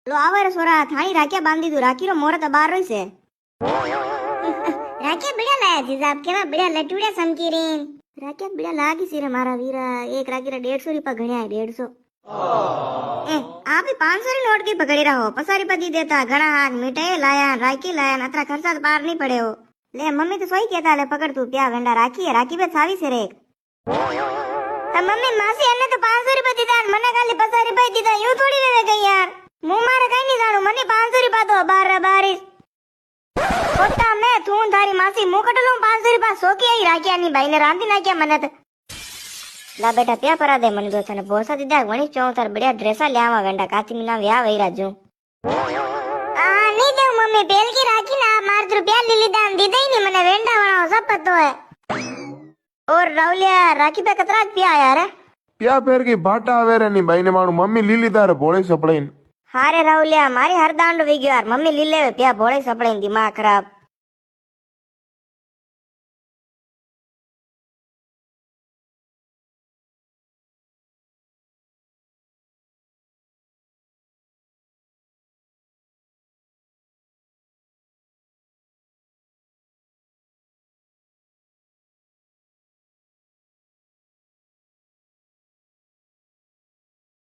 લો આवर સોરા થાણી રાખ્યા બાંધી દઉં રાખીરો મોરત બાર રોઈ છે રાખ્યા બિડા લાયા જીજાબ કેવા બિડા લટુડિયા સમકીરીન રાખ્યા બિડા લાગી છે રે મારા વીરા એક રાખીરા 150 રૂપિયા ગણ્યા 150 आप ही 500 की नोट की पकड़ी रहो पसारी पति देता घना हाथ मिठाई लाया राखी लाया अतरा खर्चा तो पार नहीं पड़े हो ले मम्मी तो सही कहता ले पकड़ तू प्या वेंडा राखी है राखी पे सावी से रे तो मम्मी मासी अन्ने तो 500 रुपया दीदा मने खाली 50 रुपया दीदा यूं थोड़ी वेवे गई यार मुंह मारे कहीं नहीं जाणू मने 500 रुपया दो बार बारिश खोटा मैं तू थारी मासी मुंह कटलो 500 रुपया सोकी आई राखी आनी भाई ने रांधी नाख्या मने तो ला बेटा प्या परा दे मन जो तने भोसा दीदा वणी चौतर बढ़िया ड्रेसा लेवा वेंडा काची मीना व्या वई राजू नहीं दे मम्मी बेल की राखी ना मार रुपया ले लीदा दीदा ही नहीं मने वेंडा वाला सब पतो है और रावलिया राखी पे कतरा पिया यार प्या पैर की भाटा आवे रे नी भाई ने मानु मम्मी लीली तारे भोळे सपड़ीन हारे रावलिया मारी हर दांड वी गयो यार मम्मी लीले प्या भोळे सपड़ीन दिमाग खराब